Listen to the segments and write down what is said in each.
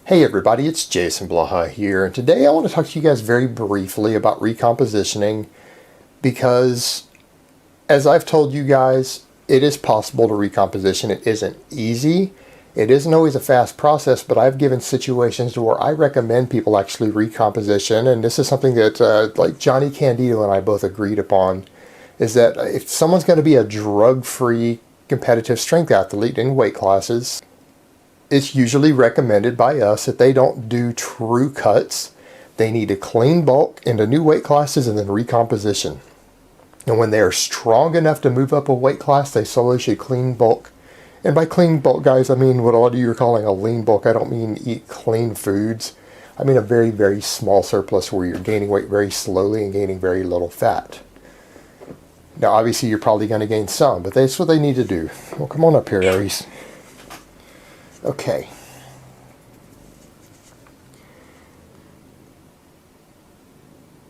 Hey everybody, it's Jason Blaha here, and today I want to talk to you guys very briefly about recompositioning because, as I've told you guys, it is possible to recomposition. It isn't easy. It isn't always a fast process, but I've given situations where I recommend people actually recomposition, and this is something that like Johnny Candido and I both agreed upon, is that if someone's going to be a drug-free competitive strength athlete in weight classes, it's usually recommended by us that they don't do true cuts. They need to clean bulk into new weight classes and then recomposition. And when they are strong enough to move up a weight class, they slowly should clean bulk. And by clean bulk, guys, I mean what a lot of you are calling a lean bulk. I don't mean eat clean foods. I mean a very, very small surplus where you're gaining weight very slowly and gaining very little fat. Now, obviously, you're probably going to gain some, but that's what they need to do. Well, come on up here, Aries. Okay.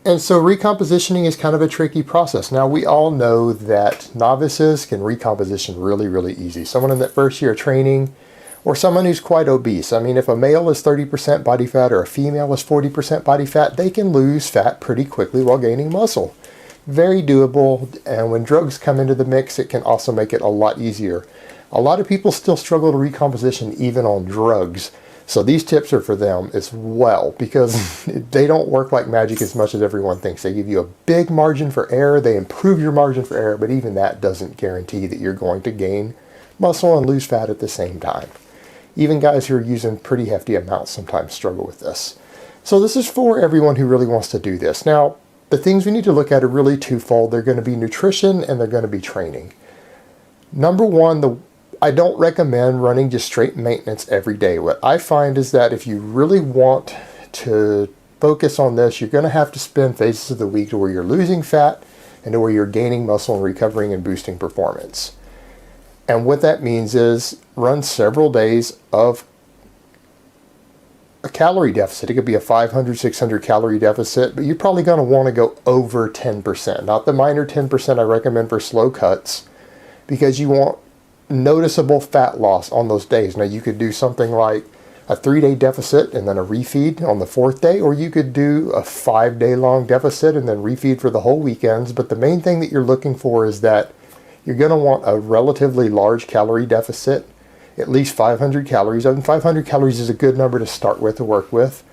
And so recompositioning is kind of a tricky process. Now, we all know that novices can recomposition really, really easy. Someone in that first year of training, or someone who's quite obese. I mean, if a male is 30% body fat or a female is 40% body fat, they can lose fat pretty quickly while gaining muscle. Very doable, and when drugs come into the mix, it can also make it a lot easier. A lot of people still struggle to recomposition even on drugs. So these tips are for them as well, because they don't work like magic as much as everyone thinks. They give you a big margin for error. They improve your margin for error, but even that doesn't guarantee that you're going to gain muscle and lose fat at the same time. Even guys who are using pretty hefty amounts sometimes struggle with this. So this is for everyone who really wants to do this. Now, the things we need to look at are really twofold. They're going to be nutrition and they're going to be training. Number one, I don't recommend running just straight maintenance every day. What I find is that if you really want to focus on this, you're going to have to spend phases of the week to where you're losing fat and to where you're gaining muscle and recovering and boosting performance. And what that means is run several days of a calorie deficit. It could be a 500, 600 calorie deficit, but you're probably going to want to go over 10%. Not the minor 10% I recommend for slow cuts, because you want noticeable fat loss on those days. Now, you could do something like a 3-day deficit and then a refeed on the 4th day, or you could do a 5-day long deficit and then refeed for the whole weekends. But the main thing that you're looking for is that you're going to want a relatively large calorie deficit, at least 500 calories. I mean, 500 calories is a good number to start with, to work with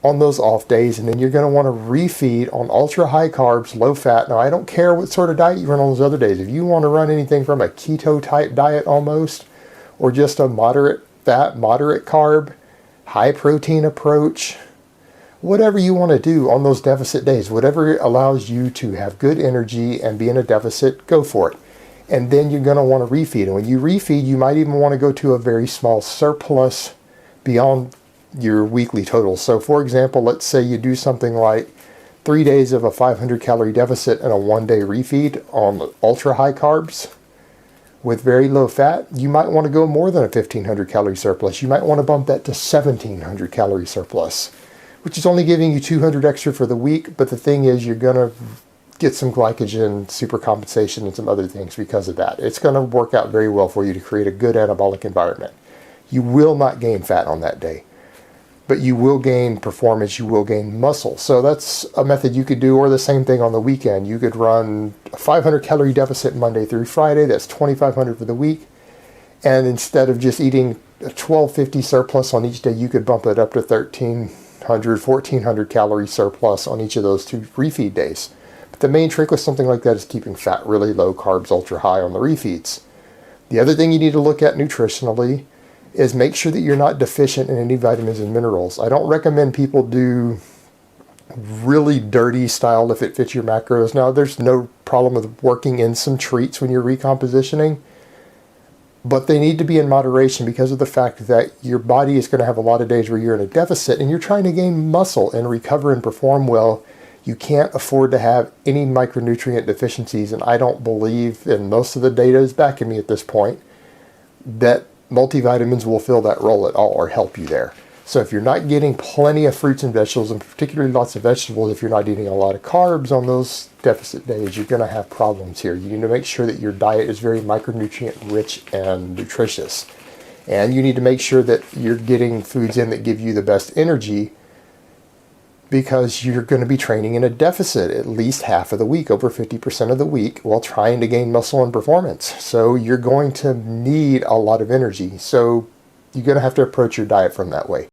on those off days, and then you're going to want to refeed on ultra high carbs, low fat. Now, I don't care what sort of diet you run on those other days. If you want to run anything from a keto type diet almost, or just a moderate fat, moderate carb, high protein approach, whatever you want to do on those deficit days, whatever allows you to have good energy and be in a deficit, go for it. And then you're going to want to refeed. And when you refeed, you might even want to go to a very small surplus beyond your weekly total. So for example, let's say you do something like 3 days of a 500 calorie deficit and a 1-day refeed on ultra high carbs with very low fat. You might want to go more than a 1500 calorie surplus. You might want to bump that to 1700 calorie surplus, which is only giving you 200 extra for the week. But the thing is, you're going to get some glycogen supercompensation and some other things because of that. It's going to work out very well for you to create a good anabolic environment. You will not gain fat on that day, but you will gain performance, you will gain muscle. So that's a method you could do, or the same thing on the weekend. You could run a 500 calorie deficit Monday through Friday. That's 2,500 for the week. And instead of just eating a 1,250 surplus on each day, you could bump it up to 1,300, 1,400 calorie surplus on each of those 2 refeed days. But the main trick with something like that is keeping fat really low, carbs ultra high on the refeeds. The other thing you need to look at nutritionally is make sure that you're not deficient in any vitamins and minerals. I don't recommend people do really dirty style if it fits your macros. Now, there's no problem with working in some treats when you're recompositioning, but they need to be in moderation because of the fact that your body is going to have a lot of days where you're in a deficit and you're trying to gain muscle and recover and perform well. You can't afford to have any micronutrient deficiencies, and I don't believe, and most of the data is backing me at this point, that multivitamins will fill that role at all or help you there. So if you're not getting plenty of fruits and vegetables, and particularly lots of vegetables, if you're not eating a lot of carbs on those deficit days, you're going to have problems here. You need to make sure that your diet is very micronutrient rich and nutritious. And you need to make sure that you're getting foods in that give you the best energy, because you're going to be training in a deficit at least half of the week, over 50% of the week, while trying to gain muscle and performance. So you're going to need a lot of energy. So you're going to have to approach your diet from that way.